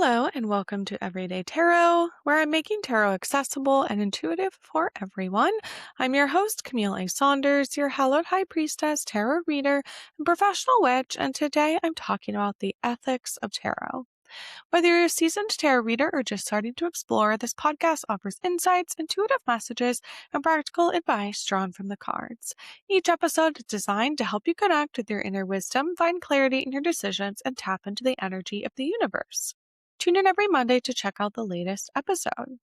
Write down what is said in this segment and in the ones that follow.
Hello, and welcome to Everyday Tarot, where I'm making tarot accessible and intuitive for everyone. I'm your host, Camille A. Saunders, your hallowed high priestess, tarot reader, and professional witch, and today I'm talking about the ethics of tarot. Whether you're a seasoned tarot reader or just starting to explore, this podcast offers insights, intuitive messages, and practical advice drawn from the cards. Each episode is designed to help you connect with your inner wisdom, find clarity in your decisions, and tap into the energy of the universe. Tune in every Monday to check out the latest episode.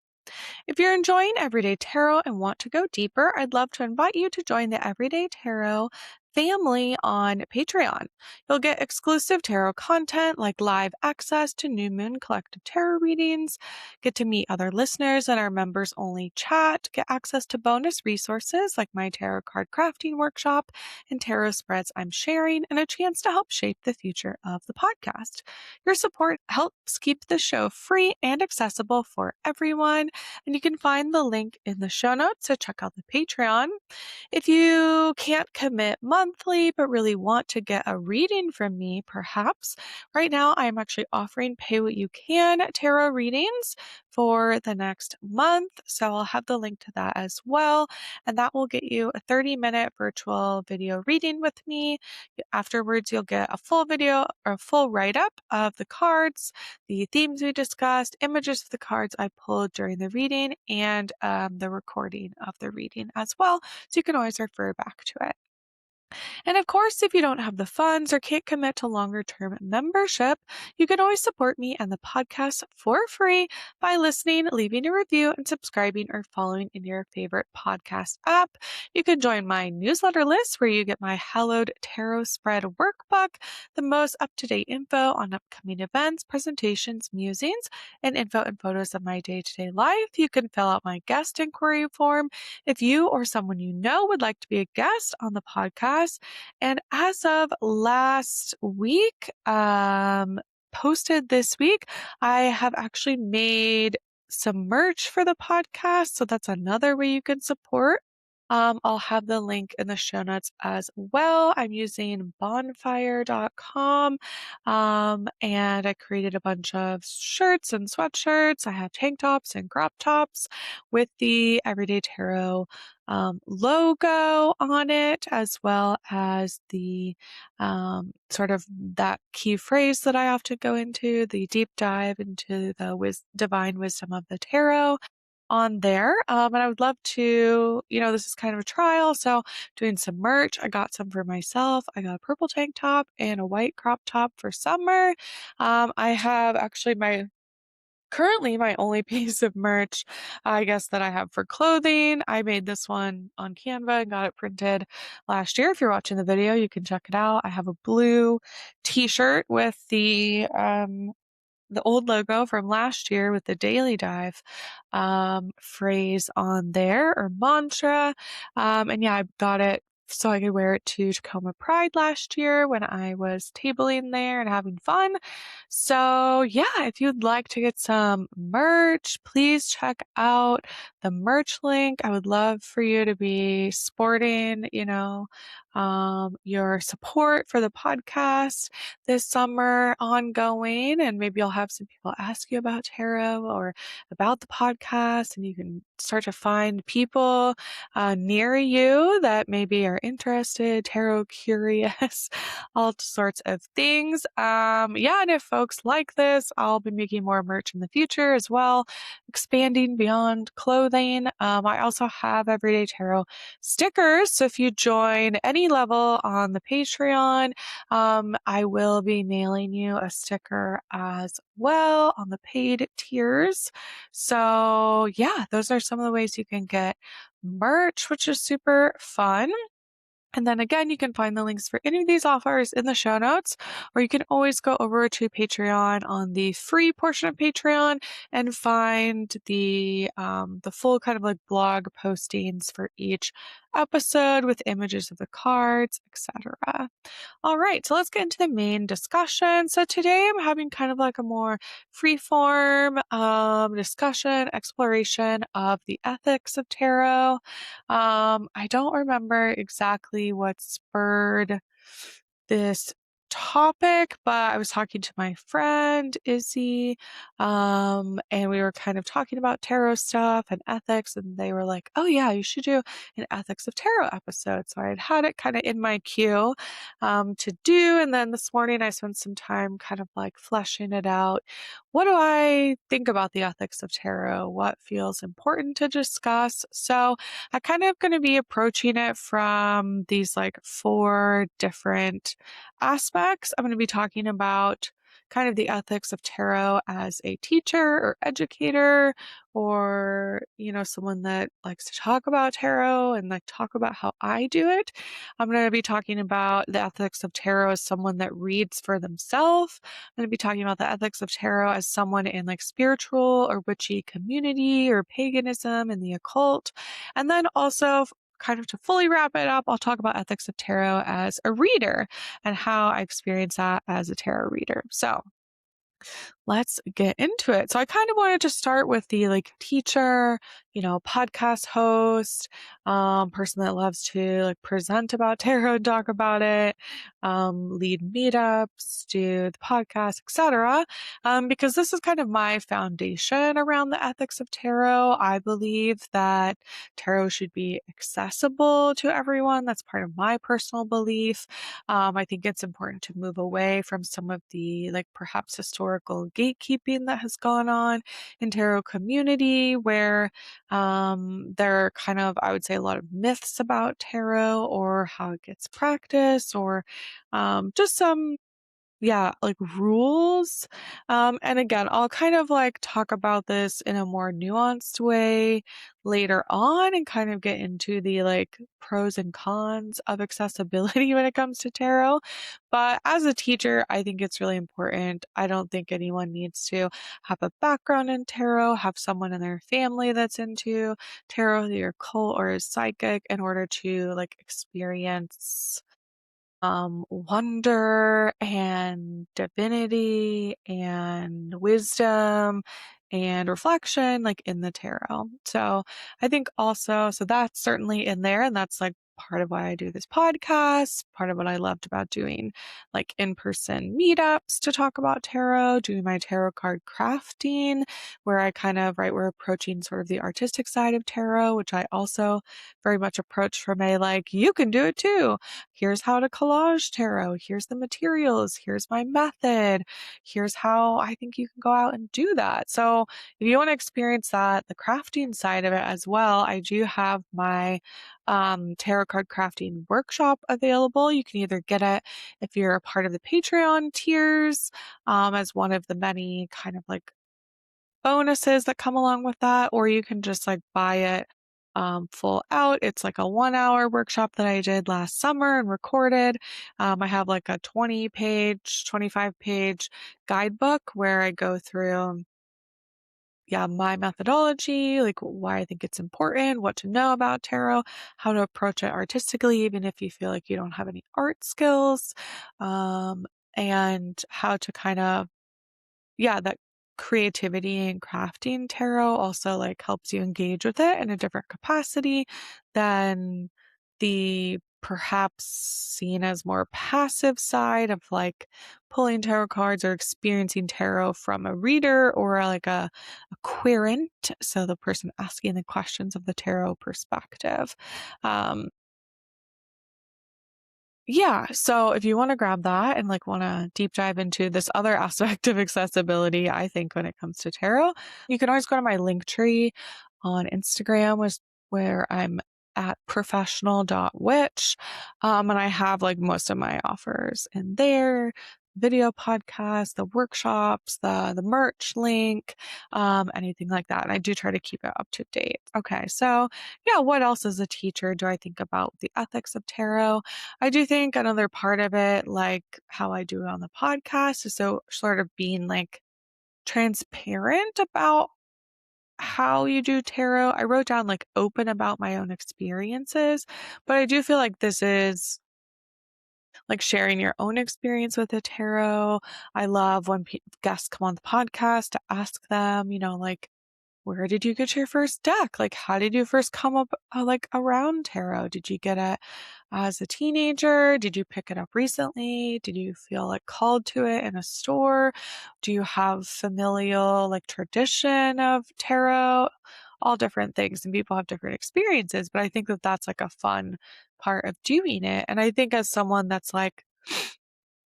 If you're enjoying Everyday Tarot and want to go deeper, I'd love to invite you to join the Everyday Tarot family on Patreon. You'll get exclusive tarot content like live access to New Moon Collective Tarot readings, get to meet other listeners in our members only chat, get access to bonus resources like my tarot card crafting workshop and tarot spreads I'm sharing, and a chance to help shape the future of the podcast. Your support helps keep the show free and accessible for everyone, and you can find the link in the show notes to check out the Patreon. If you can't commit monthly but really want to get a reading from me, perhaps, right now I'm actually offering pay what you can tarot readings for the next month. So I'll have the link to that as well. And that will get you a 30-minute virtual video reading with me. Afterwards, you'll get a full video or a full write-up of the cards, the themes we discussed, images of the cards I pulled during the reading, and the recording of the reading as well. So you can always refer back to it. And of course, if you don't have the funds or can't commit to longer term membership, you can always support me and the podcast for free by listening, leaving a review, and subscribing or following in your favorite podcast app. You can join my newsletter list where you get my Hallowed Tarot Spread workbook, the most up-to-date info on upcoming events, presentations, musings, and info and photos of my day-to-day life. You can fill out my guest inquiry form if you or someone you know would like to be a guest on the podcast. And as of last week, posted this week, I have actually made some merch for the podcast. So that's another way you can support. I'll have the link in the show notes as well. I'm using bonfire.com. And I created a bunch of shirts and sweatshirts. I have tank tops and crop tops with the Everyday Tarot logo on it, as well as the sort of that key phrase that I often go into, the deep dive into the divine wisdom of the tarot on there. And I would love to, this is kind of a trial. So doing some merch. I got some for myself. I got a purple tank top and a white crop top for summer. I have actually currently my only piece of merch, I guess, that I have for clothing. I made this one on Canva and got it printed last year. If you're watching the video, you can check it out. I have a blue t-shirt with the old logo from last year with the daily dive phrase on there, or mantra. And yeah, I got it so I could wear it to Tacoma Pride last year when I was tabling there and having fun. So yeah, if you'd like to get some merch, please check out the merch link. I would love for you to be sporting, your support for the podcast this summer ongoing, and maybe I'll have some people ask you about tarot or about the podcast, and you can start to find people near you that maybe are interested, tarot curious, all sorts of things. Yeah, and if folks like this, I'll be making more merch in the future as well, expanding beyond clothing. I also have Everyday Tarot stickers, so if you join any level on the Patreon, I will be mailing you a sticker as well on the paid tiers. So yeah, those are some of the ways you can get merch, which is super fun. And then again, you can find the links for any of these offers in the show notes, or you can always go over to Patreon on the free portion of Patreon and find the full kind of like blog postings for each episode with images of the cards, etc. All right, so let's get into the main discussion. So today I'm having kind of like a more free-form discussion, exploration of the ethics of tarot. I don't remember exactly what spurred this topic, but I was talking to my friend Izzy, and we were kind of talking about tarot stuff and ethics, and they were like, "Oh yeah, you should do an ethics of tarot episode." So I had it kind of in my queue to do, and then this morning I spent some time kind of like fleshing it out. What do I think about the ethics of tarot? What feels important to discuss? So I kind of going to be approaching it from these like four different aspects. I'm going to be talking about kind of the ethics of tarot as a teacher or educator, or, someone that likes to talk about tarot and like talk about how I do it. I'm going to be talking about the ethics of tarot as someone that reads for themselves. I'm going to be talking about the ethics of tarot as someone in like spiritual or witchy community or paganism and the occult. And then also kind of to fully wrap it up, I'll talk about ethics of tarot as a reader and how I experience that as a tarot reader. So let's get into it. So I kind of wanted to start with the like teacher, podcast host, person that loves to like present about tarot and talk about it, lead meetups, do the podcast, etc. Because this is kind of my foundation around the ethics of tarot. I believe that tarot should be accessible to everyone. That's part of my personal belief. I think it's important to move away from some of the like perhaps historical gatekeeping that has gone on in tarot community, where there are kind of, I would say, a lot of myths about tarot or how it gets practiced, or just some like rules. And again, I'll kind of like talk about this in a more nuanced way later on and kind of get into the like pros and cons of accessibility when it comes to tarot. But as a teacher, I think it's really important. I don't think anyone needs to have a background in tarot, have someone in their family that's into tarot, the occult, or is psychic in order to like experience wonder and divinity and wisdom and reflection, like in the tarot. So I think also, so that's certainly in there. And that's like part of why I do this podcast, part of what I loved about doing like in-person meetups to talk about tarot, doing my tarot card crafting, where I kind of, right, we're approaching sort of the artistic side of tarot, which I also very much approach from a like, you can do it too. Here's how to collage tarot. Here's the materials. Here's my method. Here's how I think you can go out and do that. So if you want to experience that, the crafting side of it as well, I do have my tarot card crafting workshop available. You can either get it if you're a part of the Patreon tiers, as one of the many kind of like bonuses that come along with that, or you can just like buy it full out. It's like a 1 hour workshop that I did last summer and recorded. I have like a 20-page, 25-page guidebook where I go through my methodology, like why I think it's important, what to know about tarot, how to approach it artistically, even if you feel like you don't have any art skills, um, and how to kind of that creativity and crafting tarot also like helps you engage with it in a different capacity than the perhaps seen as more passive side of like pulling tarot cards or experiencing tarot from a reader or like a querent, so the person asking the questions of the tarot perspective. Um, so if you want to grab that and like want to deep dive into this other aspect of accessibility, I think when it comes to tarot, you can always go to my link tree on Instagram, where I'm at professional.witch. And I have like most of my offers in there, video podcast, the workshops, the merch link, anything like that. And I do try to keep it up to date. Okay. So what else as a teacher do I think about the ethics of tarot? I do think another part of it, like how I do it on the podcast, is so sort of being like transparent about how you do tarot. I wrote down like open about my own experiences, but I do feel like this is like sharing your own experience with the tarot. I love when guests come on the podcast to ask them, like, where did you get your first deck? Like, how did you first come up like around tarot? Did you get it as a teenager? Did you pick it up recently? Did you feel like called to it in a store? Do you have familial like tradition of tarot? All different things, and people have different experiences, but I think that that's like a fun part of doing it. And I think as someone that's like,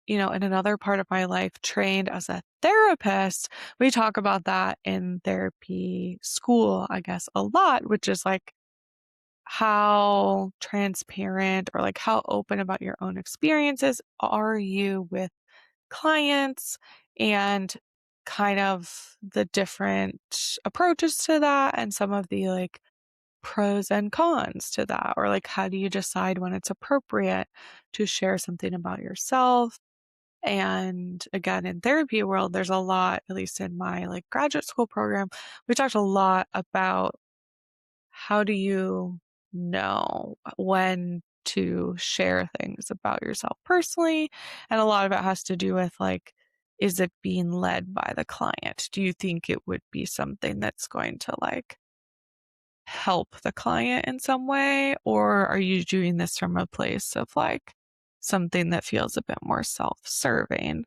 in another part of my life, trained as a therapist, we talk about that in therapy school, I guess, a lot, which is like how transparent or like how open about your own experiences are you with clients and kind of the different approaches to that and some of the like pros and cons to that, or like how do you decide when it's appropriate to share something about yourself. And again, in therapy world, there's a lot, at least in my like graduate school program, we talked a lot about how do you know when to share things about yourself personally. And a lot of it has to do with like, is it being led by the client? Do you think it would be something that's going to like help the client in some way? Or are you doing this from a place of like something that feels a bit more self-serving?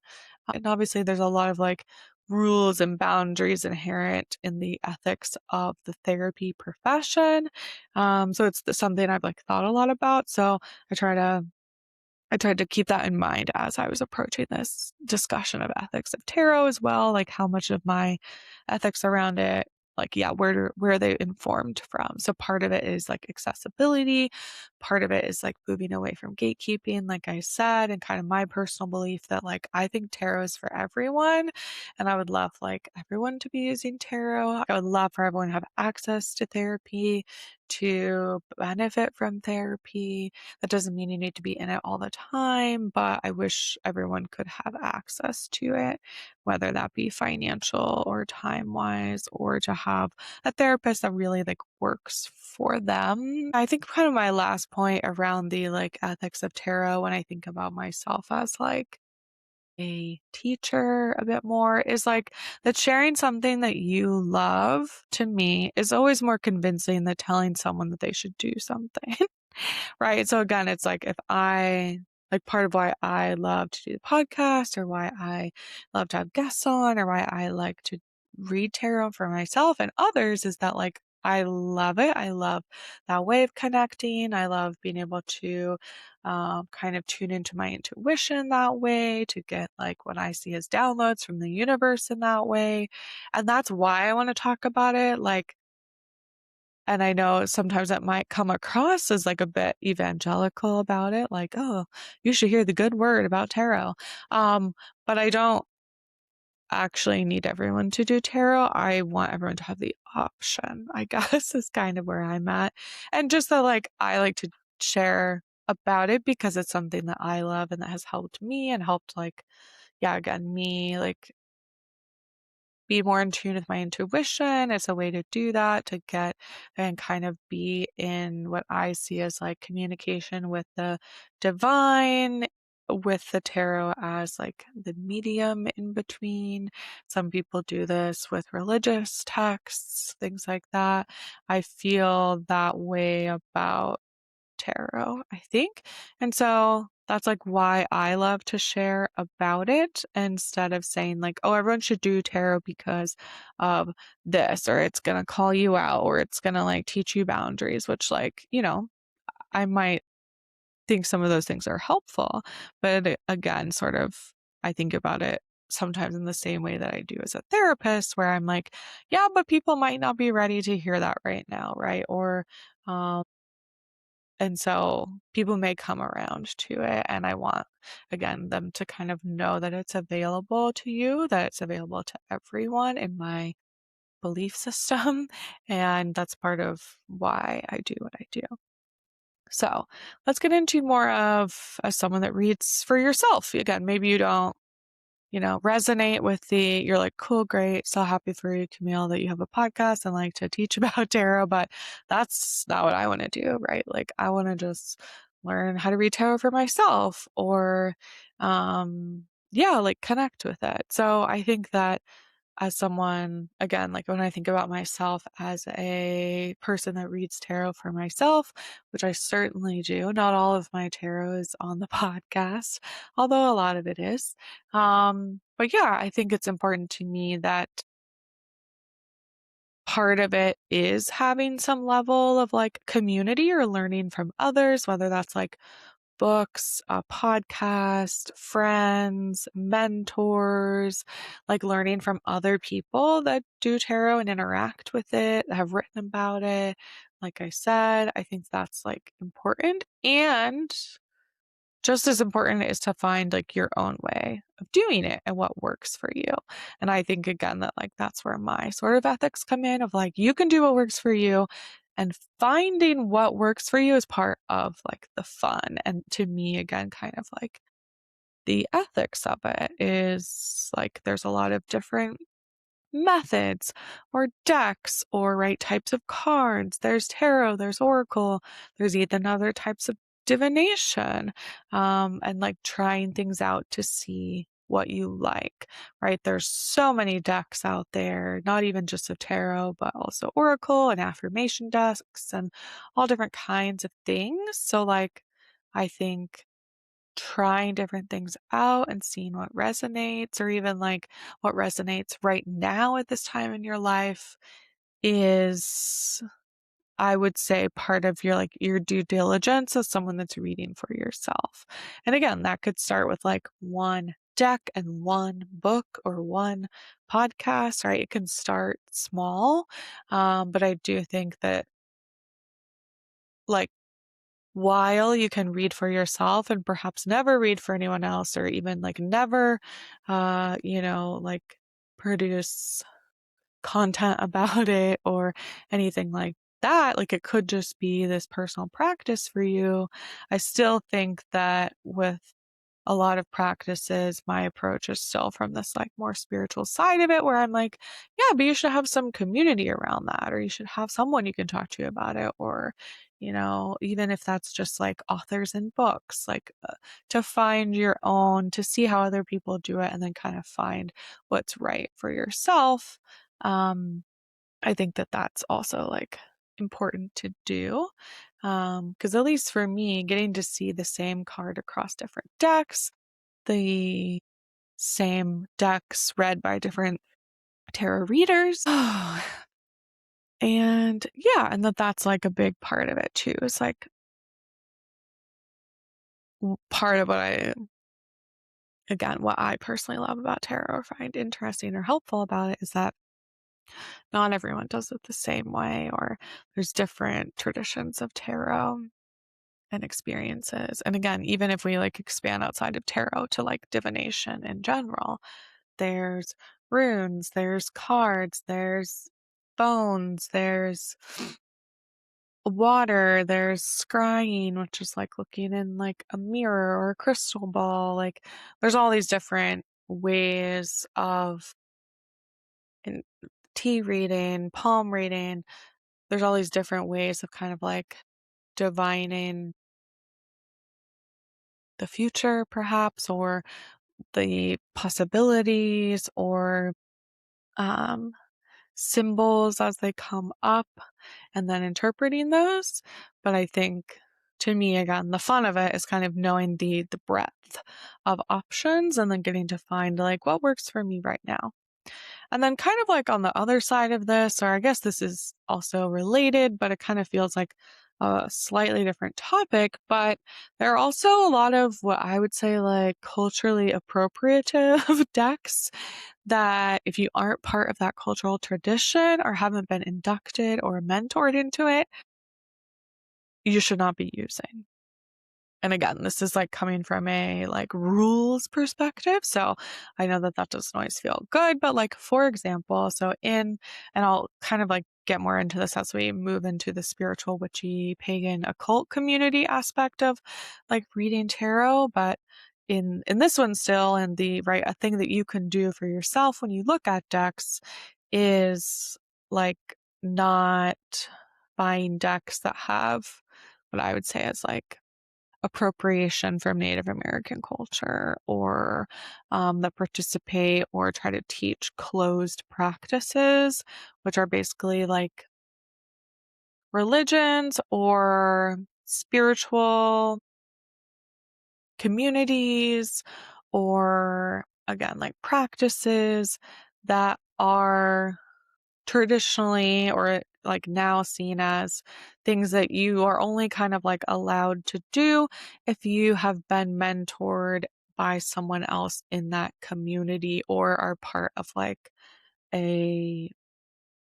And obviously, there's a lot of like rules and boundaries inherent in the ethics of the therapy profession. So it's something I've like thought a lot about. So I try to I tried to keep that in mind as I was approaching this discussion of ethics of tarot as well, like how much of my ethics around it, like, yeah, where are they informed from? So part of it is like accessibility, part of it is like moving away from gatekeeping, like I said, and kind of my personal belief that like I think tarot is for everyone, and I would love like everyone to be using tarot. I would love for everyone to have access to therapy, to benefit from therapy. That doesn't mean you need to be in it all the time, but I wish everyone could have access to it, whether that be financial or time-wise, or to have a therapist that really like works for them. I think kind of my last point around the like ethics of tarot when I think about myself as like a teacher a bit more is like that sharing something that you love to me is always more convincing than telling someone that they should do something. Right. So again, it's like if I like part of why I love to do the podcast or why I love to have guests on or why I like to read tarot for myself and others is that like I love it. I love that way of connecting. I love being able to kind of tune into my intuition that way, to get like what I see as downloads from the universe in that way. And that's why I want to talk about it. Like, and I know sometimes that might come across as like a bit evangelical about it, like, oh, you should hear the good word about tarot. But I don't actually need everyone to do tarot. I want everyone to have the option, I guess, is kind of where I'm at. And just that, like, I like to share about it because it's something that I love and that has helped me and helped, like, yeah, again, me, like, be more in tune with my intuition. It's a way to do that, to get and kind of be in what I see as like communication with the divine, with the tarot as like the medium in between. Some people do this with religious texts, things like that. I feel that way about tarot, I think. And so that's like why I love to share about it instead of saying like, oh, everyone should do tarot because of this, or it's going to call you out, or it's going to like teach you boundaries, which like, I might think some of those things are helpful. But again, sort of, I think about it sometimes in the same way that I do as a therapist, where I'm like, yeah, but people might not be ready to hear that right now, right? Or, and so people may come around to it, and I want, again, them to kind of know that it's available to you, that it's available to everyone in my belief system. And that's part of why I do what I do. So let's get into more of as someone that reads for yourself. Again, maybe you don't resonate with you're like, cool, great. So happy for you, Camille, that you have a podcast and like to teach about tarot, but that's not what I want to do, right? Like I want to just learn how to read tarot for myself or, yeah, like connect with it. So I think that as someone, again, like when I think about myself as a person that reads tarot for myself, which I certainly do. Not all of my tarot is on the podcast, although a lot of it is. But yeah, I think it's important to me that part of it is having some level of like community or learning from others, whether that's like books, a podcast, friends, mentors, like learning from other people that do tarot and interact with it, have written about it. Like I said, I think that's like important. And just as important is to find like your own way of doing it and what works for you. And I think again that like that's where my sort of ethics come in of like you can do what works for you, and finding what works for you is part of like the fun. And to me again kind of like the ethics of it is like there's a lot of different methods or decks or right types of cards. There's tarot, there's oracle, there's even other types of divination, and like trying things out to see what you like, right? There's so many decks out there, not even just of tarot, but also oracle and affirmation decks and all different kinds of things. So like, I think trying different things out and seeing what resonates, or even like what resonates right now at this time in your life is, I would say, part of your like your due diligence as someone that's reading for yourself. And again, that could start with like one deck and one book or one podcast, right? It can start small. But I do think that like while you can read for yourself and perhaps never read for anyone else, or even like never, like produce content about it or anything like that, like it could just be this personal practice for you. I still think that with a lot of practices, my approach is still from this like more spiritual side of it where I'm like, yeah, but you should have some community around that, or you should have someone you can talk to about it, or, even if that's just like authors and books, like to find your own, to see how other people do it and then kind of find what's right for yourself. I think that that's also like important to do. Because at least for me, getting to see the same card across different decks, the same decks read by different tarot readers. And yeah, and that's like a big part of it too. It's like part of what I personally love about tarot or find interesting or helpful about it is that not everyone does it the same way, or there's different traditions of tarot and experiences. And again, even if we like expand outside of tarot to like divination in general, there's runes, there's cards, there's bones, there's water, there's scrying, which is like looking in like a mirror or a crystal ball. Like there's all these different ways of in tea reading, palm reading. There's all these different ways of kind of like divining the future, perhaps, or the possibilities, or um, symbols as they come up, and then interpreting those. But I think to me, again, the fun of it is kind of knowing the breadth of options and then getting to find like what works for me right now. And then kind of like on the other side of this, or I guess this is also related, but it kind of feels like a slightly different topic, but there are also a lot of what I would say like culturally appropriative decks that if you aren't part of that cultural tradition or haven't been inducted or mentored into it, you should not be using. And again, this is like coming from a like rules perspective. So I know that doesn't always feel good, but like, for example, and I'll kind of like get more into this as we move into the spiritual, witchy, pagan, occult community aspect of like reading tarot. But in this one still, and the right, a thing that you can do for yourself when you look at decks is like not buying decks that have what I would say is like appropriation from Native American culture, or that participate or try to teach closed practices, which are basically like religions or spiritual communities, or again, like practices that are traditionally or like now seen as things that you are only kind of like allowed to do if you have been mentored by someone else in that community or are part of like a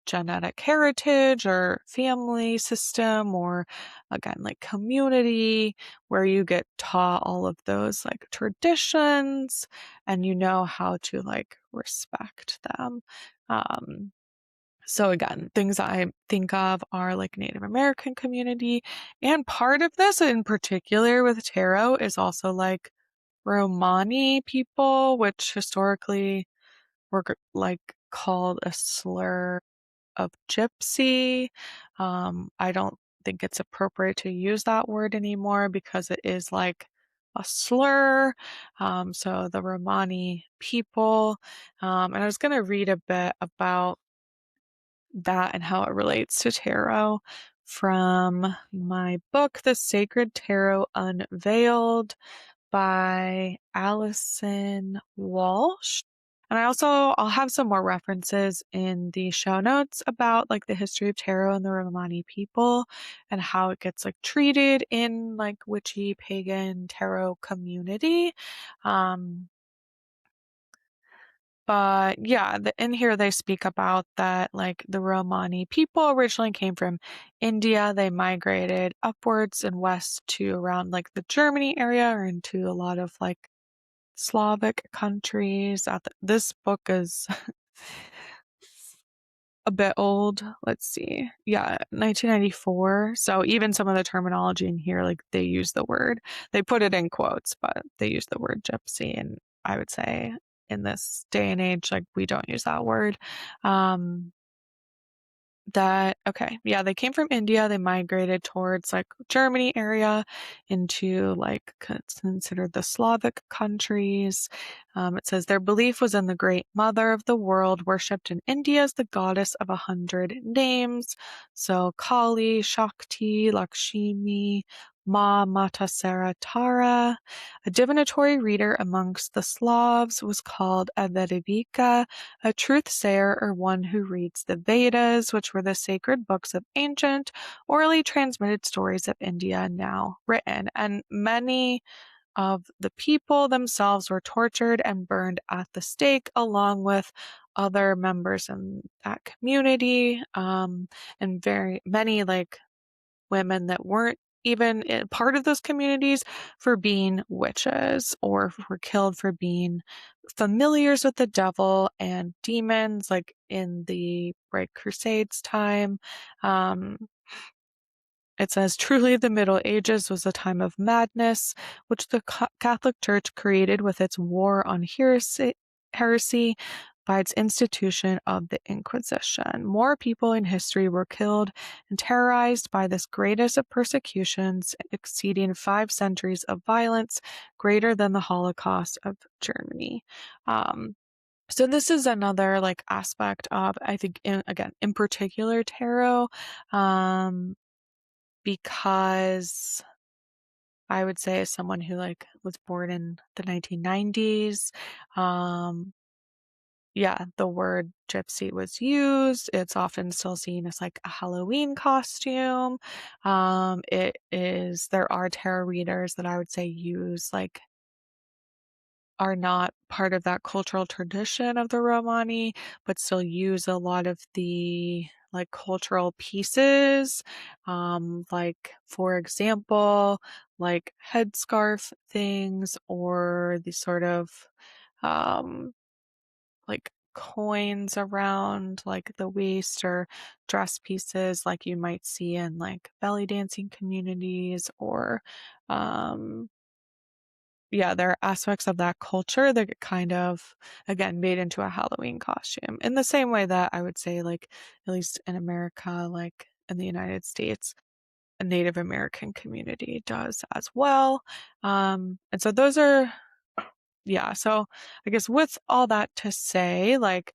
genetic heritage or family system, or again like community, where you get taught all of those like traditions and you know how to like respect them. So again, things I think of are like Native American community, and part of this in particular with tarot is also like Romani people, which historically were like called a slur of gypsy. I don't think it's appropriate to use that word anymore because it is like a slur. So the Romani people, and I was going to read a bit about that and how it relates to tarot from my book, The Sacred Tarot Unveiled by Allison Walsh. And I'll have some more references in the show notes about like the history of tarot and the Romani people and how it gets like treated in like witchy pagan tarot community. Um, but yeah, in here they speak about that like the Romani people originally came from India. They migrated upwards and west to around like the Germany area or into a lot of like Slavic countries. This book is a bit old. Let's see. Yeah, 1994. So even some of the terminology in here, like they put it in quotes, but they use the word gypsy. And I would say in this day and age, like we don't use that word. Um, okay, yeah, they came from India. They migrated towards like Germany area into like considered the Slavic countries. It says their belief was in the great mother of the world, worshipped in India as the goddess of 100 names. So Kali, Shakti, Lakshmi, Ma, Mata, Sara, Tara. A divinatory reader amongst the Slavs was called a Vedavika, a truth-sayer or one who reads the Vedas, which were the sacred books of ancient, orally transmitted stories of India now written. And many of the people themselves were tortured and burned at the stake, along with other members in that community, and very many like women that weren't even part of those communities for being witches, or were killed for being familiars with the devil and demons, like in the Red Crusades time. Um, it says, truly the Middle Ages was a time of madness, which the Catholic Church created with its war on heresy by its institution of the Inquisition. More people in history were killed and terrorized by this greatest of persecutions, exceeding 5 centuries of violence, greater than the Holocaust of Germany. So this is another like aspect of, I think, in particular, tarot, because I would say as someone who like was born in the 1990s, yeah, the word gypsy was used. It's often still seen as like a Halloween costume. There are tarot readers that I would say are not part of that cultural tradition of the Romani, but still use a lot of the like cultural pieces. Like for example, like headscarf things, or the sort of um like coins around like the waist, or dress pieces like you might see in like belly dancing communities, or um yeah, there are aspects of that culture that get kind of, again, made into a Halloween costume. In the same way that I would say, like, at least in America, like in the United States, Native American community does as well. And so those are, yeah. So I guess with all that to say, like,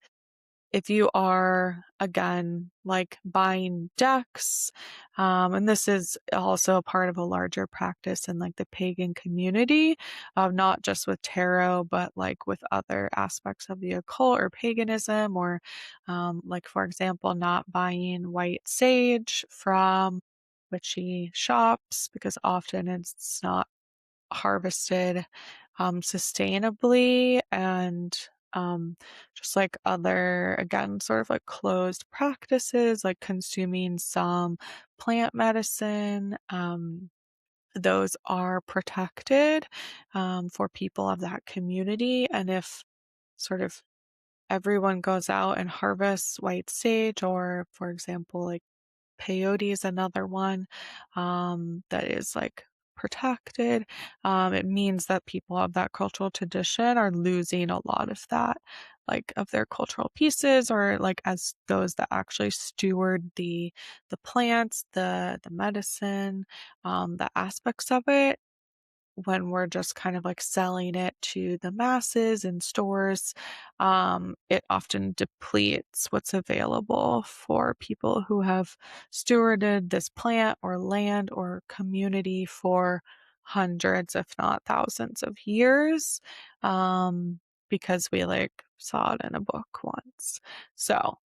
if you are, again, like buying decks, and this is also a part of a larger practice in like the pagan community, not just with tarot, but like with other aspects of the occult or paganism, or like, for example, not buying white sage from witchy shops because often it's not harvested sustainably, and just like other, again, sort of like closed practices, like consuming some plant medicine. Those are protected for people of that community. And if sort of everyone goes out and harvests white sage, or for example, like peyote is another one that is like protected. It means that people of that cultural tradition are losing a lot of that, like of their cultural pieces, or like as those that actually steward the plants, the medicine, the aspects of it, when we're just kind of like selling it to the masses in stores, it often depletes what's available for people who have stewarded this plant or land or community for hundreds, if not thousands of years, because we like saw it in a book once. So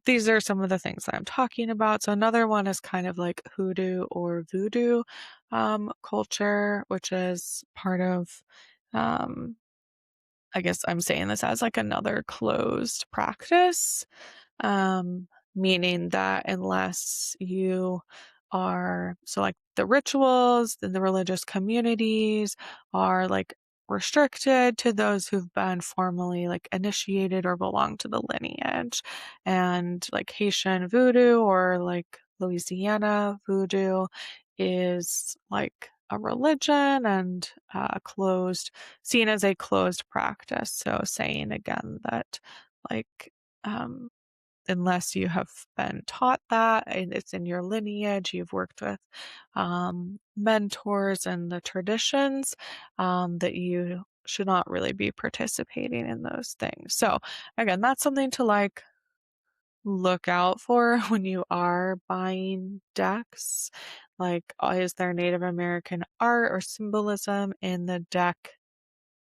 these are some of the things that I'm talking about. So another one is kind of like hoodoo or voodoo culture, which is part of, um, I guess I'm saying this as like another closed practice, meaning that unless you are, so like the rituals and the religious communities are like restricted to those who've been formally like initiated or belong to the lineage. And like Haitian voodoo or like Louisiana voodoo is like a religion and closed, seen as a closed practice. So saying again that like, um, unless you have been taught that and it's in your lineage, you've worked with mentors and the traditions, that you should not really be participating in those things. So again, that's something to like look out for when you are buying decks. Like, is there Native American art or symbolism in the deck,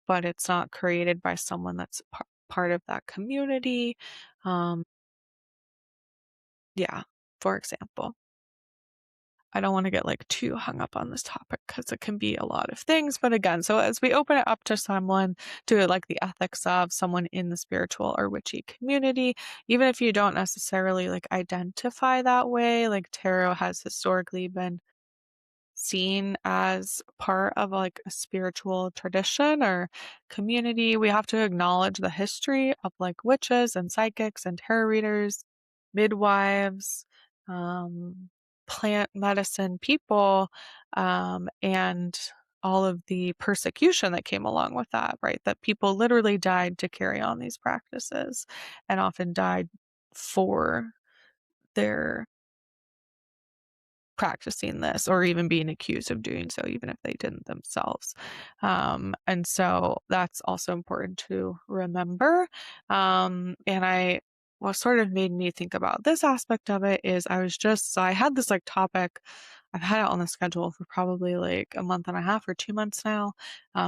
but it's not created by someone that's part of that community? Um, yeah, for example. I don't want to get like too hung up on this topic because it can be a lot of things. But again, so as we open it up to someone, to like the ethics of someone in the spiritual or witchy community, even if you don't necessarily like identify that way, like tarot has historically been seen as part of like a spiritual tradition or community, we have to acknowledge the history of like witches and psychics and tarot readers, midwives, um, plant medicine people, and all of the persecution that came along with that, right? That people literally died to carry on these practices and often died for their practicing this or even being accused of doing so, even if they didn't themselves. And so that's also important to remember. And what sort of made me think about this aspect of it is so I had this like topic. I've had it on the schedule for probably like a month and a half or 2 months now.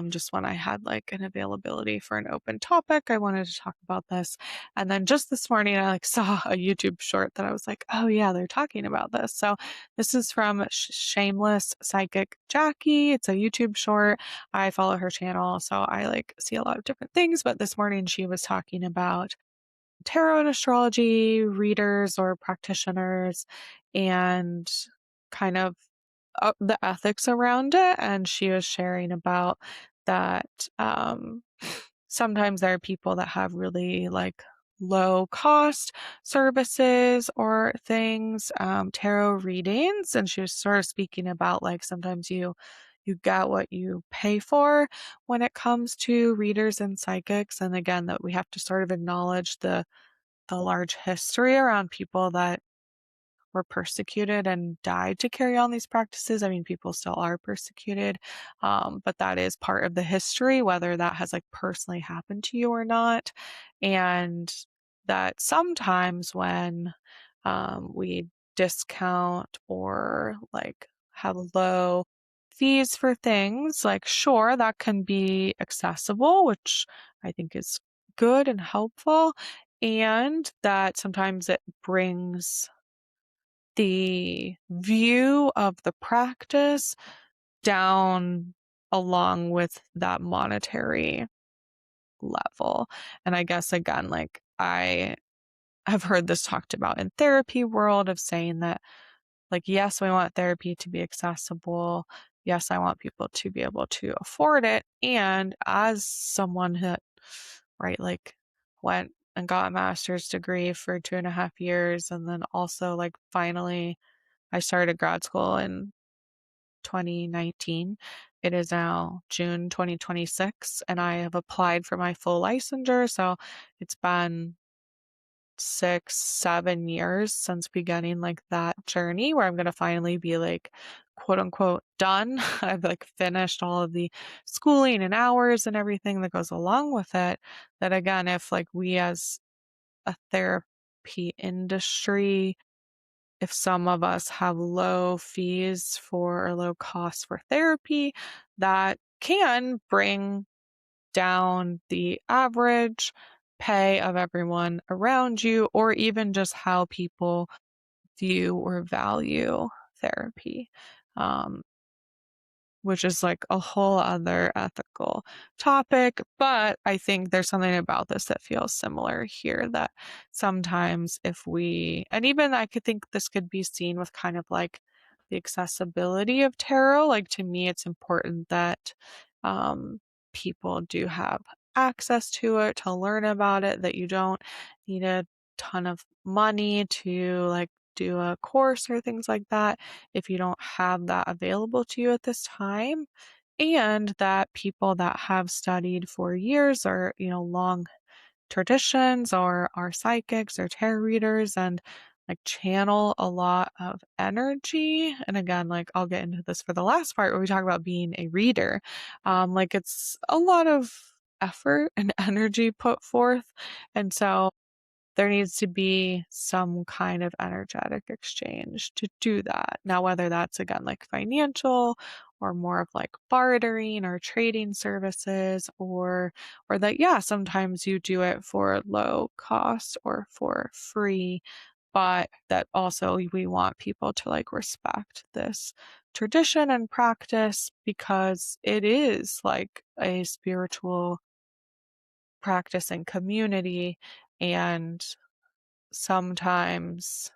Just when I had like an availability for an open topic, I wanted to talk about this. And then just this morning, I like saw a YouTube short that I was like, oh yeah, they're talking about this. So this is from Shameless Psychic Jackie. It's a YouTube short. I follow her channel, so I like see a lot of different things. But this morning she was talking about tarot and astrology readers or practitioners and kind of the ethics around it. And she was sharing about that sometimes there are people that have really like low cost services or things, tarot readings. And she was sort of speaking about like sometimes you get what you pay for when it comes to readers and psychics. And again, that we have to sort of acknowledge the large history around people that were persecuted and died to carry on these practices. I mean, people still are persecuted, but that is part of the history, whether that has like personally happened to you or not. And that sometimes when we discount or like have low fees for things, like sure, that can be accessible, which I think is good and helpful, and that sometimes it brings the view of the practice down along with that monetary level. And I guess again, like I have heard this talked about in therapy world of saying that like, yes, we want therapy to be accessible. Yes, I want people to be able to afford it. And as someone who, right, like went and got a master's degree for 2.5 years, and then also like finally I started grad school in 2019. It is now June 2026, and I have applied for my full licensure. So it's been 6, 7 years since beginning like that journey where I'm gonna finally be like quote unquote done. I've like finished all of the schooling and hours and everything that goes along with it. That again, if like we as a therapy industry, if some of us have low fees for or low costs for therapy, that can bring down the average pay of everyone around you, or even just how people view or value therapy. Um, which is like a whole other ethical topic. But I think there's something about this that feels similar here that sometimes if we, and even I could think this could be seen with kind of like the accessibility of tarot. Like to me, it's important that um, people do have access to it, to learn about it, that you don't need a ton of money to like do a course or things like that if you don't have that available to you at this time, and that people that have studied for years or, long traditions or are psychics or tarot readers and like channel a lot of energy. And again, like I'll get into this for the last part where we talk about being a reader. Like it's a lot of effort and energy put forth. And so there needs to be some kind of energetic exchange to do that. Now, whether that's again like financial or more of like bartering or trading services or that yeah, sometimes you do it for low cost or for free, but that also we want people to like respect this tradition and practice because it is like a spiritual practice and community, and sometimes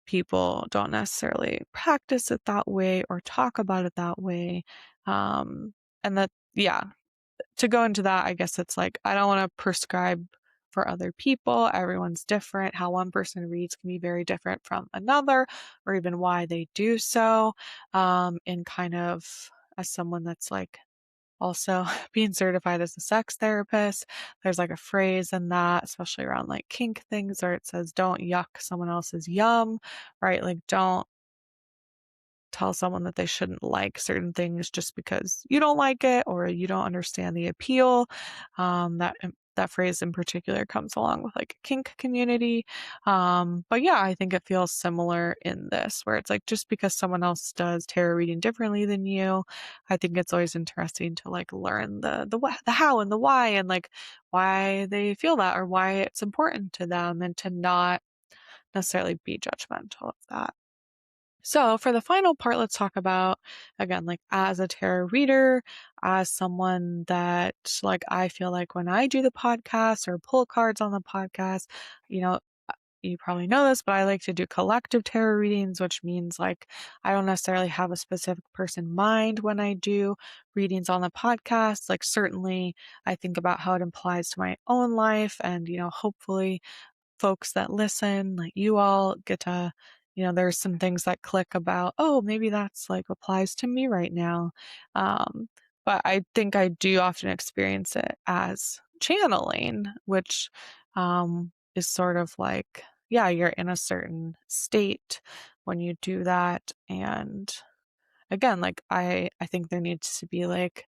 people don't necessarily practice it that way or talk about it that way. And that, yeah, to go into that, I guess it's like, I don't want to prescribe for other people. Everyone's different. How one person reads can be very different from another, or even why they do so. And kind of as someone that's like also being certified as a sex therapist, there's like a phrase in that, especially around like kink things, where it says, don't yuck someone else's yum, right? Like, don't tell someone that they shouldn't like certain things just because you don't like it or you don't understand the appeal. That phrase in particular comes along with like a kink community. But yeah, I think it feels similar in this, where it's like just because someone else does tarot reading differently than you, I think it's always interesting to like learn the how and the why and like why they feel that or why it's important to them, and to not necessarily be judgmental of that. So, for the final part, let's talk about again, like as a tarot reader, as someone that, like, I feel like when I do the podcast or pull cards on the podcast, you know, you probably know this, but I like to do collective tarot readings, which means like I don't necessarily have a specific person in mind when I do readings on the podcast. Like, certainly, I think about how it applies to my own life, and, hopefully folks that listen, like you all get to, there's some things that click about, oh, maybe that's like applies to me right now. Um, but I think I do often experience it as channeling, which is sort of like yeah, you're in a certain state when you do that. And again, like I think there needs to be like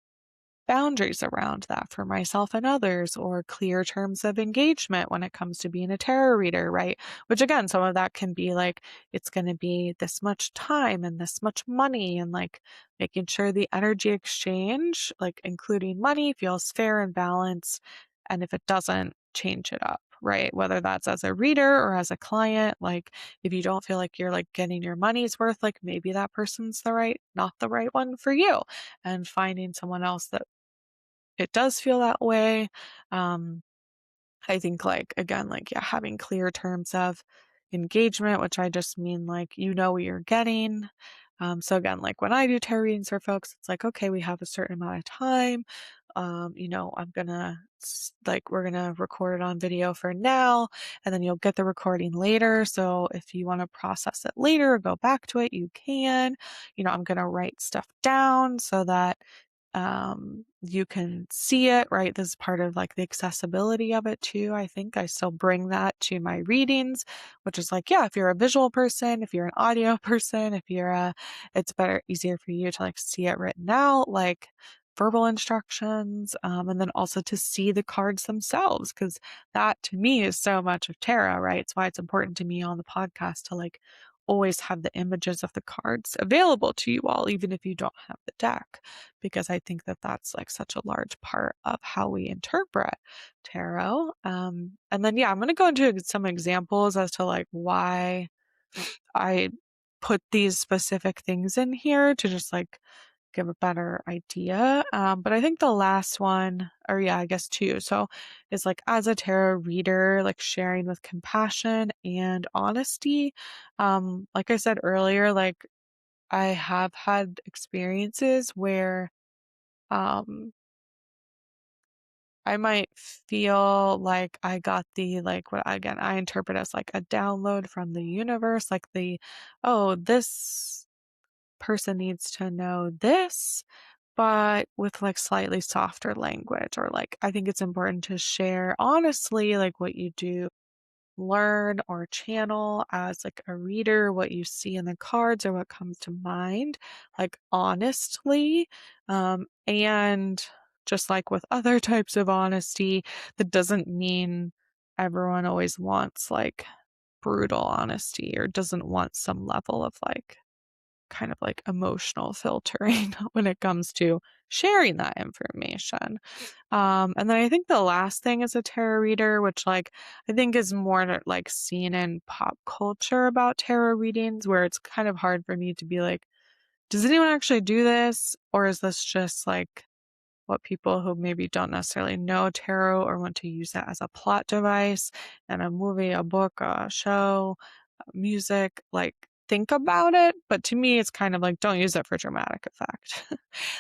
boundaries around that for myself and others, or clear terms of engagement when it comes to being a tarot reader, right? Which again, some of that can be like, it's going to be this much time and this much money, and like making sure the energy exchange, like including money, feels fair and balanced. And if it doesn't, change it up, right? Whether that's as a reader or as a client, like if you don't feel like you're like getting your money's worth, like maybe that person's not the right one for you, and finding someone else that it does feel that way. Um, I think like again, like yeah, having clear terms of engagement, which I just mean like you know what you're getting. So again, like when I do tarot readings for folks, it's like, okay, we have a certain amount of time. I'm gonna like we're gonna record it on video for now, and then you'll get the recording later. So if you want to process it later or go back to it, you can. I'm gonna write stuff down so that you can see it, right? This is part of like the accessibility of it too. I think I still bring that to my readings, which is like, yeah, if you're a visual person, if you're an audio person, if you're it's easier for you to like see it written out, like verbal instructions, and then also to see the cards themselves, because that to me is so much of tarot, right? It's why it's important to me on the podcast to like always have the images of the cards available to you all, even if you don't have the deck, because I think that that's like such a large part of how we interpret tarot. And then, yeah, I'm going to go into some examples as to like why I put these specific things in here to just like give a better idea. But I think the last one, or yeah, I guess two. So is like as a tarot reader, like sharing with compassion and honesty. Like I said earlier, like I have had experiences where um I might feel like I got the like what again I interpret as like a download from the universe, like oh, this person needs to know this, but with like slightly softer language, or like I think it's important to share honestly like what you do learn or channel as like a reader, what you see in the cards or what comes to mind, like honestly. And just like with other types of honesty, that doesn't mean everyone always wants like brutal honesty, or doesn't want some level of like kind of like emotional filtering when it comes to sharing that information. And then I think the last thing is a tarot reader, which like I think is more like seen in pop culture about tarot readings, where it's kind of hard for me to be like, does anyone actually do this? Or is this just like what people who maybe don't necessarily know tarot or want to use that as a plot device in a movie, a book, a show, music, like think about it. But to me, it's kind of like, don't use it for dramatic effect.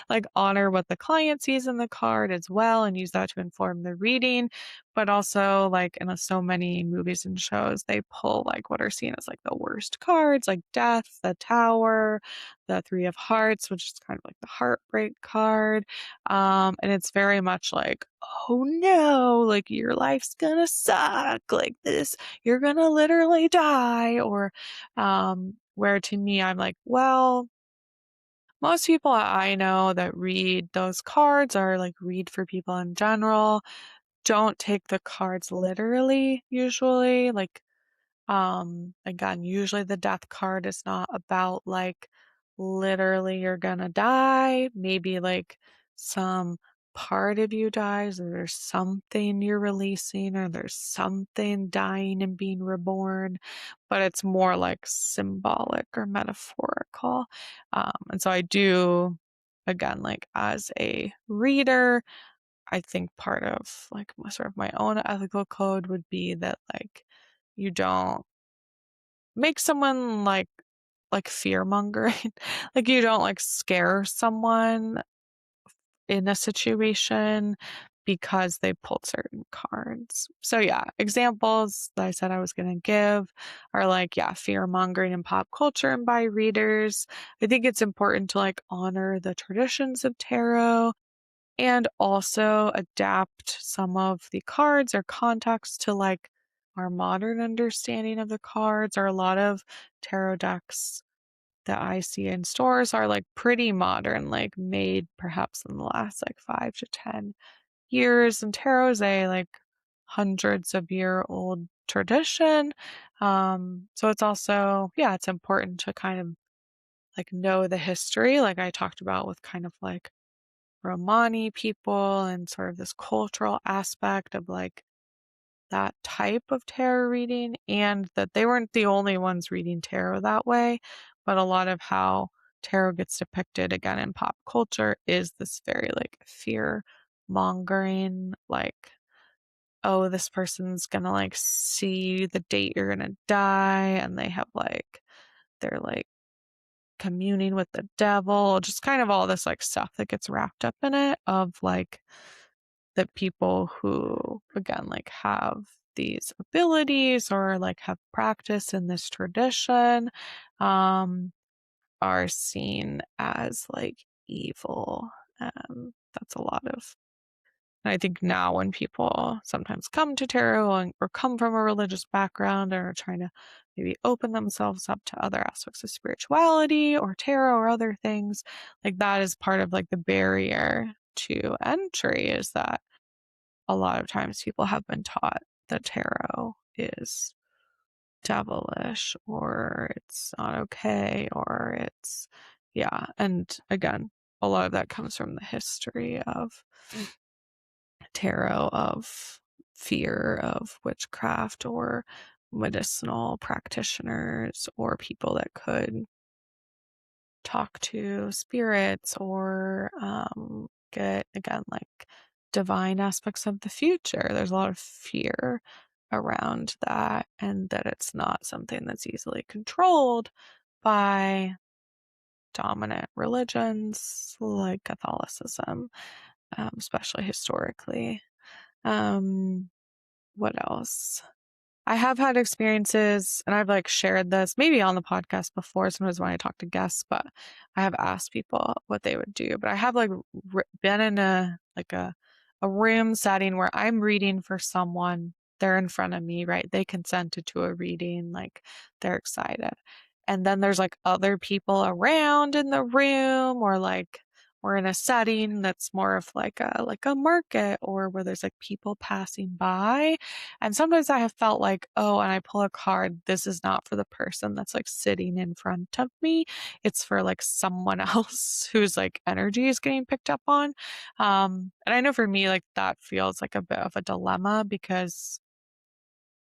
Like honor what the client sees in the card as well and use that to inform the reading. But also like in so many movies and shows, they pull like what are seen as like the worst cards, like death, the tower, the three of hearts, which is kind of like the heartbreak card. And it's very much like, oh no, like your life's gonna suck, like this, you're gonna literally die. Or where to me, I'm like, well, most people I know that read those cards, or like read for people in general, don't take the cards literally usually. Like again, usually the death card is not about like literally you're gonna die. Maybe like some part of you dies, or there's something you're releasing, or there's something dying and being reborn, but it's more like symbolic or metaphorical. And so I do, again, like as a reader, I think part of like sort of my own ethical code would be that like you don't make someone like fear mongering. Like you don't like scare someone in a situation because they pulled certain cards. So yeah, examples that I said I was going to give are like, yeah, fear mongering in pop culture and by readers. I think it's important to like honor the traditions of tarot and also adapt some of the cards or context to like our modern understanding of the cards, or a lot of tarot decks that I see in stores are like pretty modern, like made perhaps in the last like 5 to 10 years. And tarot is a like hundreds of year old tradition. So it's also, yeah, it's important to kind of like know the history, like I talked about with kind of like Romani people and sort of this cultural aspect of like that type of tarot reading, and that they weren't the only ones reading tarot that way, but a lot of how tarot gets depicted again in pop culture is this very like fear mongering, like, oh, this person's gonna like see the date you're gonna die, and they have like, they're like communing with the devil, just kind of all this like stuff that gets wrapped up in it of like the people who again like have these abilities or like have practice in this tradition um are seen as like evil. That's a lot of, and I think now when people sometimes come to tarot or come from a religious background and are trying to maybe open themselves up to other aspects of spirituality or tarot or other things, like that is part of like the barrier to entry, is that a lot of times people have been taught that tarot is devilish or it's not okay or it's, yeah. And again, a lot of that comes from the history of tarot, of fear of witchcraft or medicinal practitioners or people that could talk to spirits or get, again, like divine aspects of the future. There's a lot of fear around that, and that it's not something that's easily controlled by dominant religions like Catholicism, especially historically. Um, what else? I have had experiences, and I've like shared this maybe on the podcast before, sometimes when I talk to guests, but I have asked people what they would do. But I have like been in a like a room setting where I'm reading for someone. They're in front of me, right? They consented to a reading, like they're excited. And then there's like other people around in the room, or like we're in a setting that's more of like a market, or where there's like people passing by. And sometimes I have felt like, oh, and I pull a card, this is not for the person that's like sitting in front of me. It's for like someone else whose like energy is getting picked up on. And I know for me, like that feels like a bit of a dilemma, because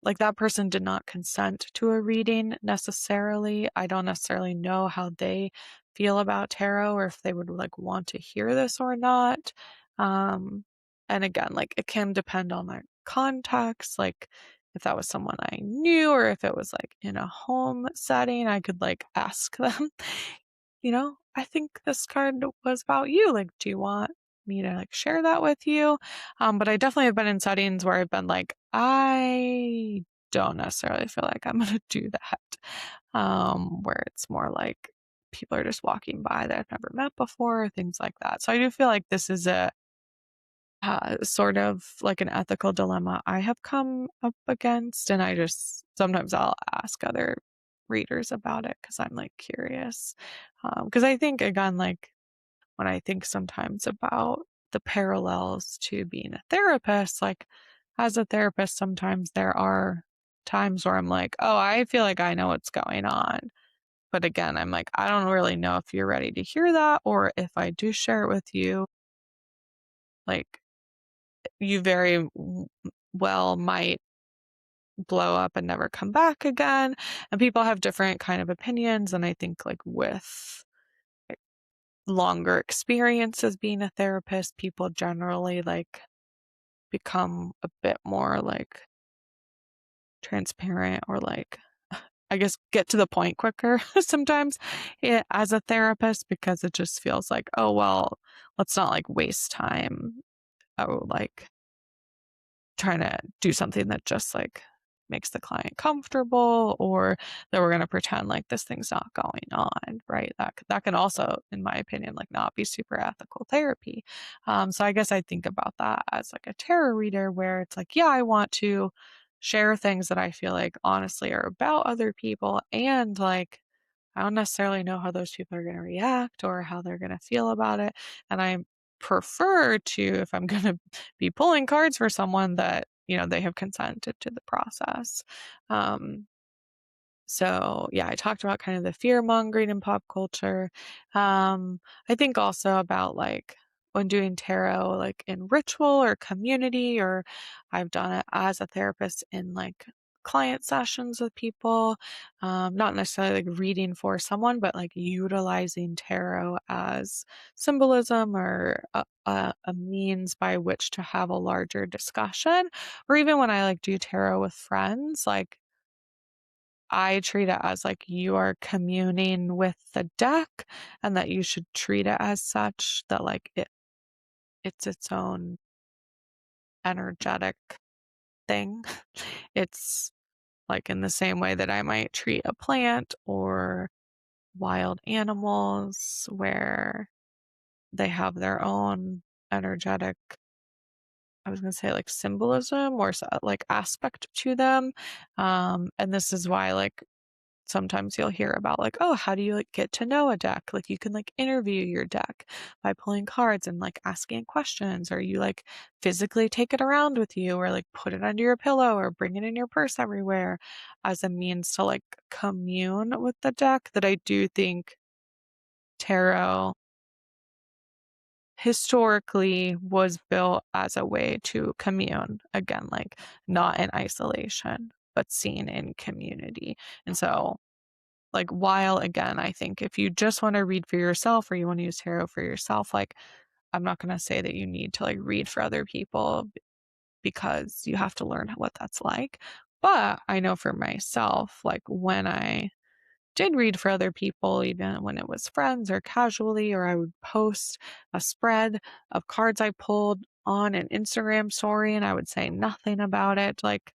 like that person did not consent to a reading necessarily. I don't necessarily know how they feel about tarot, or if they would like want to hear this or not. Um, and again, like it can depend on their context. Like if that was someone I knew, or if it was like in a home setting, I could like ask them, I think this card was about you. Like, do you want me to like share that with you? But I definitely have been in settings where I've been like, I don't necessarily feel like I'm gonna do that. Where it's more like people are just walking by that I've never met before, things like that. So I do feel like this is a sort of like an ethical dilemma I have come up against, and I just sometimes I'll ask other readers about it because I'm like curious. Because I think again, like when I think sometimes about the parallels to being a therapist, like as a therapist, sometimes there are times where I'm like, oh, I feel like I know what's going on. But again, I'm like, I don't really know if you're ready to hear that, or if I do share it with you, like you very well might blow up and never come back again. And people have different kind of opinions. And I think like with longer experience as being a therapist, people generally like become a bit more like transparent, or like I guess get to the point quicker sometimes, as a therapist, because it just feels like, oh well, let's not like waste time, oh, like trying to do something that just like makes the client comfortable, or that we're going to pretend like this thing's not going on, right? That can also, in my opinion, like not be super ethical therapy. So I guess I think about that as like a tarot reader, where it's like, yeah, I want to share things that I feel like honestly are about other people, and like I don't necessarily know how those people are going to react or how they're going to feel about it. And I prefer to, if I'm going to be pulling cards for someone, that, they have consented to the process. Um, so yeah, I talked about kind of the fear mongering in pop culture. I think also about like when doing tarot, like in ritual or community, or I've done it as a therapist in like client sessions with people, not necessarily like reading for someone, but like utilizing tarot as symbolism or a means by which to have a larger discussion. Or even when I like do tarot with friends, like I treat it as like you are communing with the deck, and that you should treat it as such, that like it's its own energetic thing. It's like in the same way that I might treat a plant or wild animals, where they have their own energetic, I was going to say like symbolism or like aspect to them. And this is why like sometimes you'll hear about like, oh, how do you like get to know a deck? Like you can like interview your deck by pulling cards and like asking questions, or you like physically take it around with you, or like put it under your pillow or bring it in your purse everywhere as a means to like commune with the deck. That I do think tarot historically was built as a way to commune, again, like not in isolation, but seen in community. And so like, while again, I think if you just want to read for yourself or you want to use tarot for yourself, like, I'm not going to say that you need to like read for other people because you have to learn what that's like. But I know for myself, like when I did read for other people, even when it was friends or casually, or I would post a spread of cards I pulled on an Instagram story and I would say nothing about it, like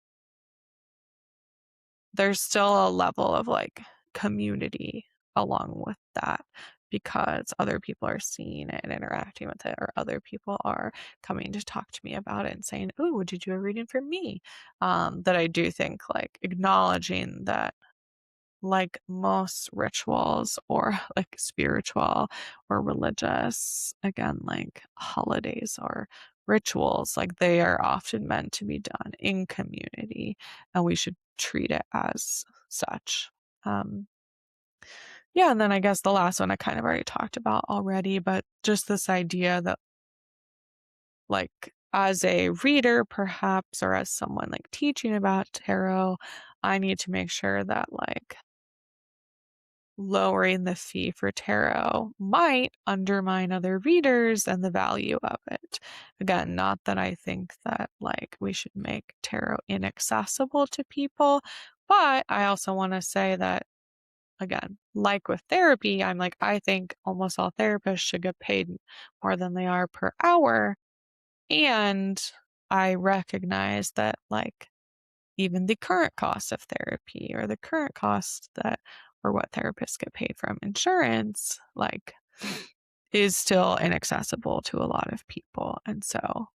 there's still a level of like community along with that, because other people are seeing it and interacting with it, or other people are coming to talk to me about it and saying, "Oh, would you do a reading for me?" That I do think like acknowledging that, like most rituals or like spiritual or religious, again, like holidays or rituals, like they are often meant to be done in community, and we should treat it as such. Um, yeah, and then I guess the last one I kind of already talked about already, but just this idea that, like, as a reader, perhaps, or as someone like teaching about tarot, I need to make sure that, like, lowering the fee for tarot might undermine other readers and the value of it. Again, not that I think that like we should make tarot inaccessible to people, but I also want to say that, again, like with therapy, I'm like, I think almost all therapists should get paid more than they are per hour. And I recognize that like even the current cost of therapy, or the current cost that, or what therapists get paid from insurance, like is still inaccessible to a lot of people. And so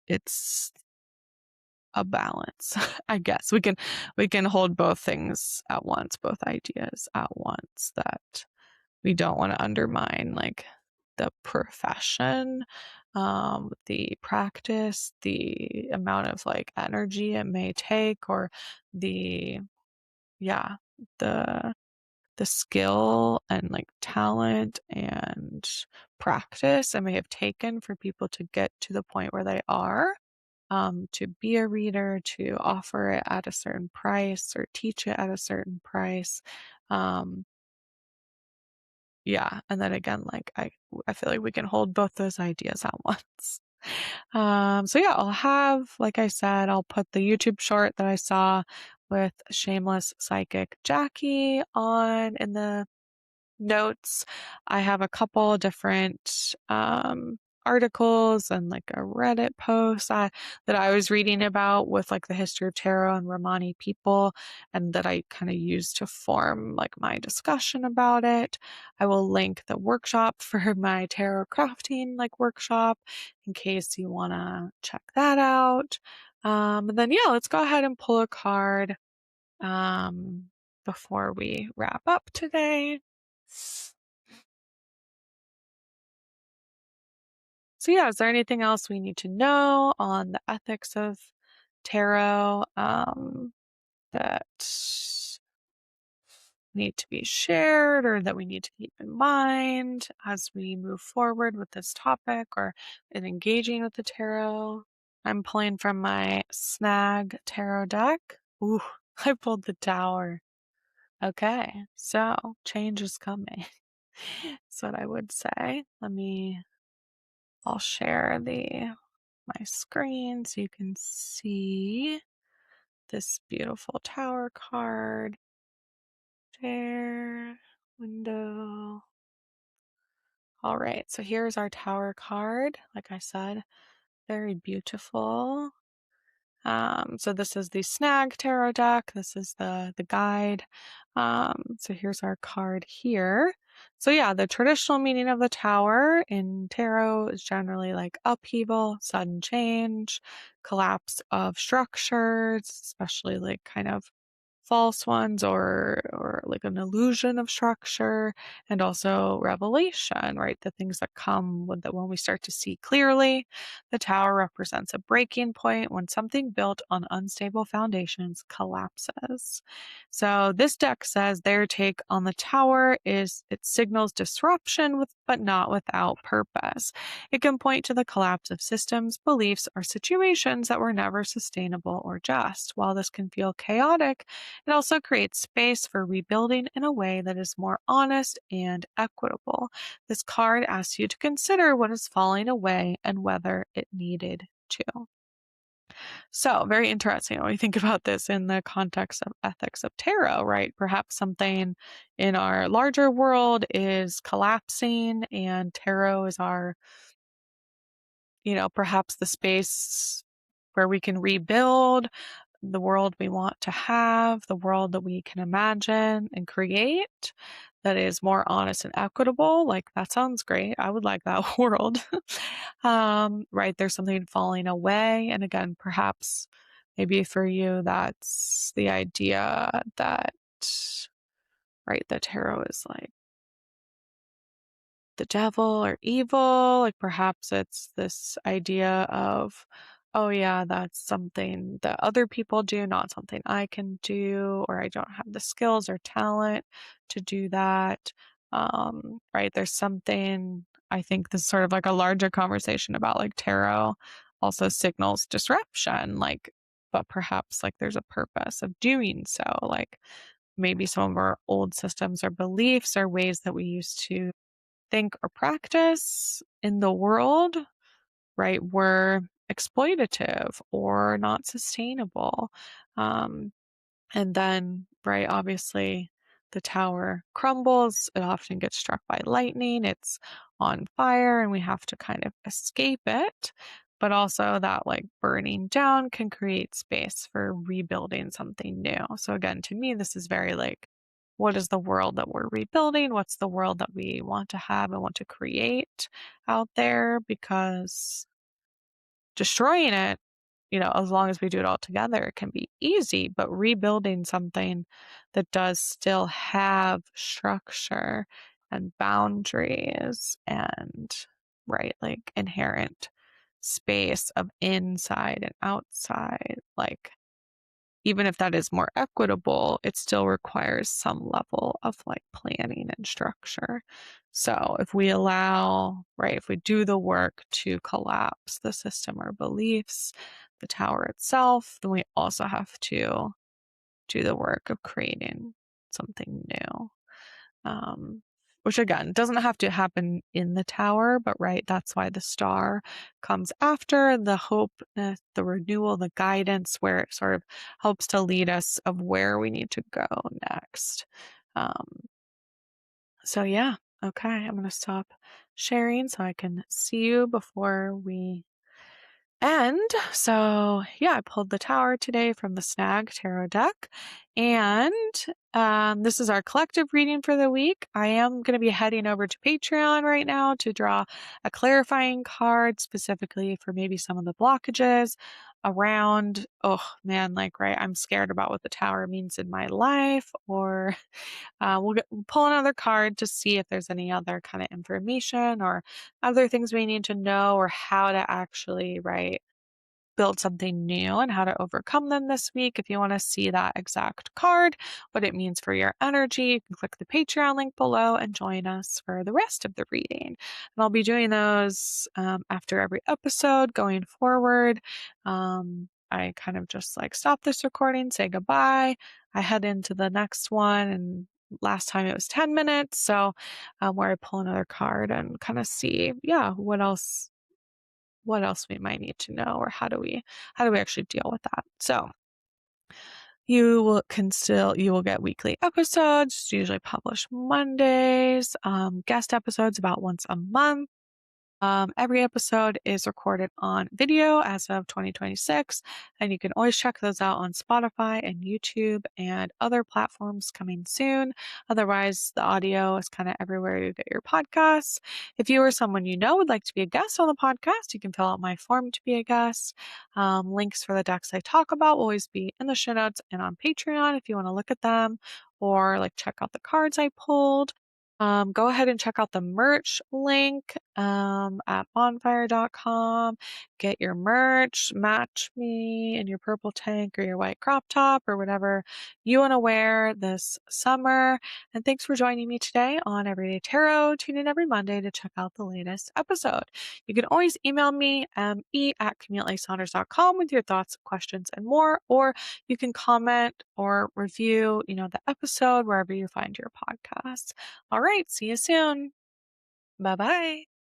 it's a balance. I guess we can hold both things at once, both ideas at once, that we don't want to undermine like the profession, the practice, the amount of like energy it may take, or the, yeah, the the skill and like talent and practice it may have taken for people to get to the point where they are, to be a reader, to offer it at a certain price or teach it at a certain price. Um, yeah, and then again, like I feel like we can hold both those ideas at once. So yeah, I'll have, like I said, I'll put the YouTube short that I saw with Shameless Psychic Jackie on in the notes. I have a couple different articles and like a Reddit post that I was reading about with like the history of tarot and Romani people, and that I kind of used to form like my discussion about it. I will link the workshop for my tarot crafting like workshop in case you want to check that out. And then, yeah, let's go ahead and pull a card before we wrap up today. So, yeah, is there anything else we need to know on the ethics of tarot that need to be shared or that we need to keep in mind as we move forward with this topic or in engaging with the tarot? I'm pulling from my Snag tarot deck. Ooh, I pulled the Tower. Okay, so change is coming. That's what I would say. I'll share my screen so you can see this beautiful Tower card. Share, window. All right, so here's our Tower card. Like I said, very beautiful. So this is the Snag tarot deck. This is the guide. So here's our card here. So yeah, the traditional meaning of the Tower in tarot is generally like upheaval, sudden change, collapse of structures, especially like kind of false ones or like an illusion of structure, and also revelation, right? The things that come when we start to see clearly. The Tower represents a breaking point when something built on unstable foundations collapses. So this deck says their take on the Tower is it signals disruption but not without purpose. It can point to the collapse of systems, beliefs, or situations that were never sustainable or just. While this can feel chaotic, it also creates space for rebuilding in a way that is more honest and equitable. This card asks you to consider what is falling away and whether it needed to. So, very interesting when we think about this in the context of ethics of tarot, right? Perhaps something in our larger world is collapsing, and tarot is our, perhaps the space where we can rebuild the world we want to have, the world that we can imagine and create that is more honest and equitable. Like, that sounds great. I would like that world. Right? There's something falling away. And again, perhaps maybe for you, that's the idea that, right, the tarot is like the devil or evil. Like perhaps it's this idea of, oh yeah, that's something that other people do, not something I can do, or I don't have the skills or talent to do that. Right? There's something, I think this is sort of like a larger conversation about like tarot also signals disruption, like, but perhaps like there's a purpose of doing so. Like maybe some of our old systems or beliefs or ways that we used to think or practice in the world, right, were exploitative or not sustainable. Um, and then, right, obviously the tower crumbles. It often gets struck by lightning. It's on fire and we have to kind of escape it. But also that like burning down can create space for rebuilding something new. So again, to me, this is very like, what is the world that we're rebuilding? What's the world that we want to have and want to create out there? Because destroying it, as long as we do it all together, it can be easy, but rebuilding something that does still have structure and boundaries and, right, like inherent space of inside and outside, like, even if that is more equitable, it still requires some level of like planning and structure. So if we allow, right, if we do the work to collapse the system or beliefs, the tower itself, then we also have to do the work of creating something new. Which again doesn't have to happen in the tower, but right, that's why the star comes after the hope, the renewal, the guidance, where it sort of helps to lead us of where we need to go next. So yeah, okay, I'm gonna stop sharing so I can see you before we end. So yeah, I pulled the tower today from the Snag tarot deck, and this is our collective reading for the week. I am going to be heading over to Patreon right now to draw a clarifying card specifically for maybe some of the blockages around, oh man, like, right, I'm scared about what the tower means in my life, or we'll pull another card to see if there's any other kind of information or other things we need to know, or how to actually, right, build something new and how to overcome them this week. If you want to see that exact card, what it means for your energy, you can click the Patreon link below and join us for the rest of the reading. And I'll be doing those after every episode going forward. I kind of just like stop this recording, say goodbye. I head into the next one, and last time it was 10 minutes. So, where I pull another card and kind of see, yeah, what else we might need to know, or how do we actually deal with that. So you will get weekly episodes, usually published Mondays, guest episodes about once a month. Every episode is recorded on video as of 2026, and you can always check those out on Spotify and YouTube and other platforms coming soon. Otherwise, the audio is kind of everywhere you get your podcasts. If you or someone you know would like to be a guest on the podcast, you can fill out my form to be a guest. Links for the decks I talk about will always be in the show notes and on Patreon if you want to look at them, or like check out the cards I pulled. Go ahead and check out the merch link at bonfire.com. Get your merch, match me in your purple tank or your white crop top or whatever you want to wear this summer. And thanks for joining me today on Everyday Tarot. Tune in every Monday to check out the latest episode. You can always email me, e@CamilleASaunders.com, with your thoughts, questions, and more, or you can comment or review, the episode wherever you find your podcast. All right, see you soon. Bye bye.